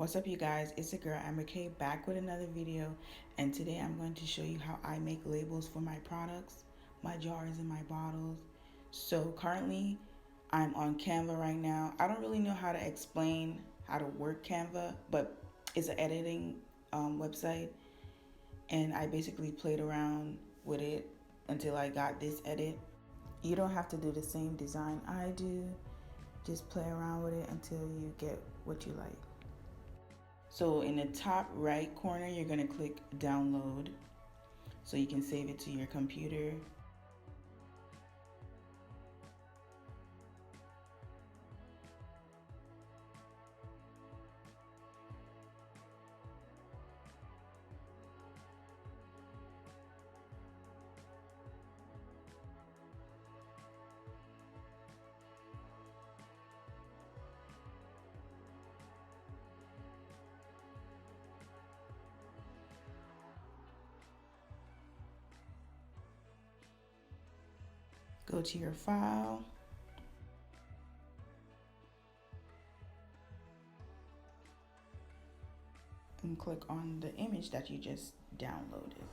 What's up, you guys? It's your girl Amber K back with another video, and today I'm going to show you how I make labels for my products, my jars and my bottles. So currently I'm on Canva right now. I don't really know how to explain how to work Canva, but it's an editing website, and I basically played around with it until I got this edit. You don't have to do the same design I do, just play around with it until you get what you like. So in the top right corner, you're going to click download so you can save it to your computer. Go to your file. And click on the image that you just downloaded.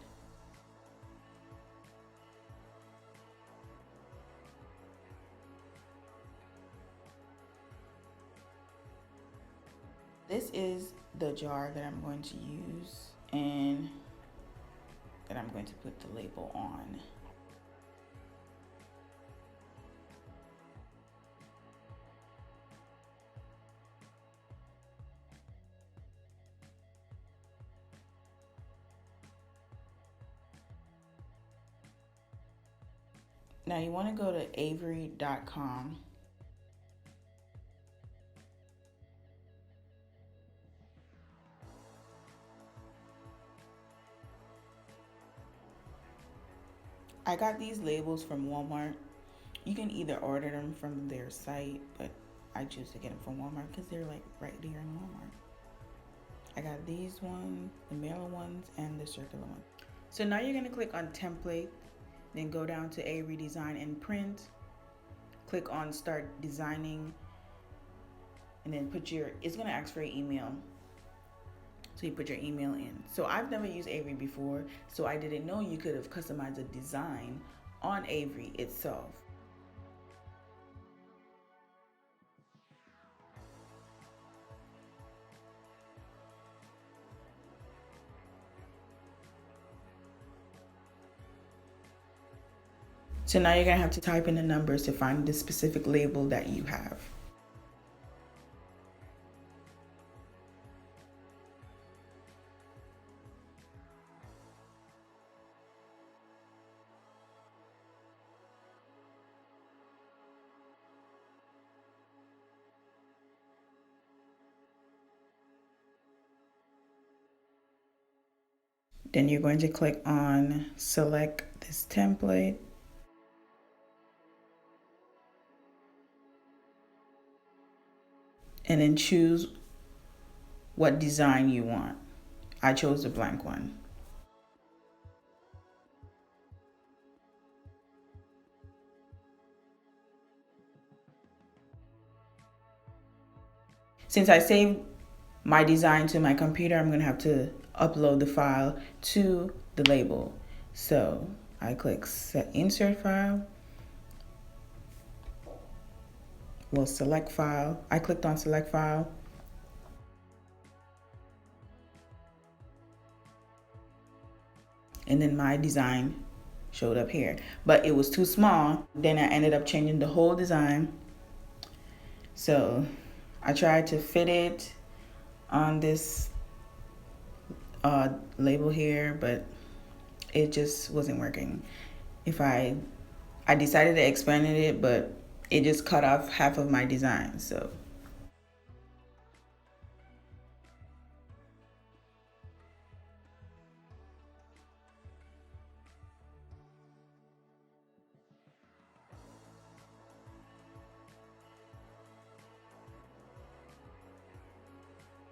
This is the jar that I'm going to use and that I'm going to put the label on. Now you want to go to Avery.com. I got these labels from Walmart. You can either order them from their site, but I choose to get them from Walmart because they're like right there in Walmart. I got these ones, the mirror ones, and the circular one. So now you're gonna click on template, then go down to Avery Design and Print. Click on start designing, and then it's gonna ask for your email. So you put your email in. So I've never used Avery before, so I didn't know you could have customized a design on Avery itself. So now you're gonna have to type in the numbers to find the specific label that you have. Then you're going to click on select this template. And then choose what design you want. I chose the blank one. Since I saved my design to my computer, I'm gonna have to upload the file to the label. So I click set insert file. Well, select file. I clicked on select file. And then my design showed up here, but it was too small. Then I ended up changing the whole design. So I tried to fit it on this label here, but it just wasn't working. I decided to expand it, but it just cut off half of my design. So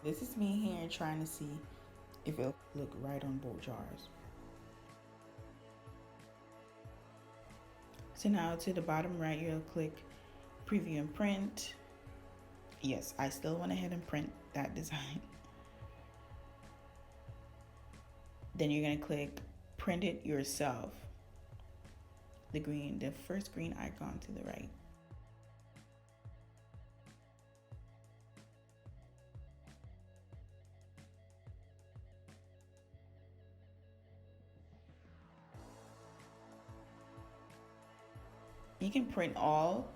this is me here trying to see if it'll look right on both jars. So now to the bottom right, you'll click preview and print. Yes, I still went ahead and print that design. Then you're going to click print it yourself. The first green icon to the right. You can print all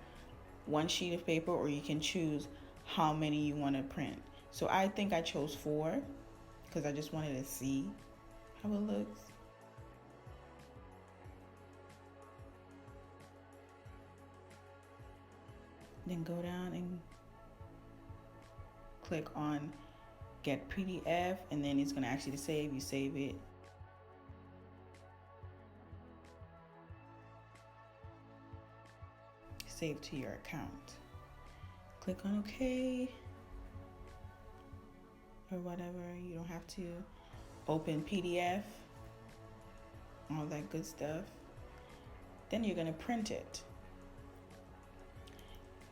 one sheet of paper, or you can choose how many you want to print. So I think I chose 4 because I just wanted to see how it looks. Then go down and click on get PDF, and then it's going to ask you to save. You save it. Save to your account. Click on OK or whatever. You don't have to open PDF, all that good stuff. Then you're going to print it.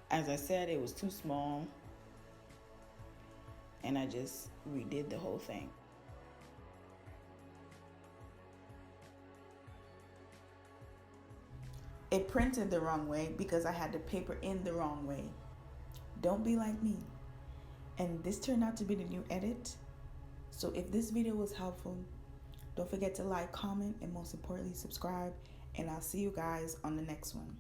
As I said, it was too small, and I just redid the whole thing. It printed the wrong way because I had the paper in the wrong way. Don't be like me. And this turned out to be the new edit. So if this video was helpful, don't forget to like, comment, and most importantly, subscribe. And I'll see you guys on the next one.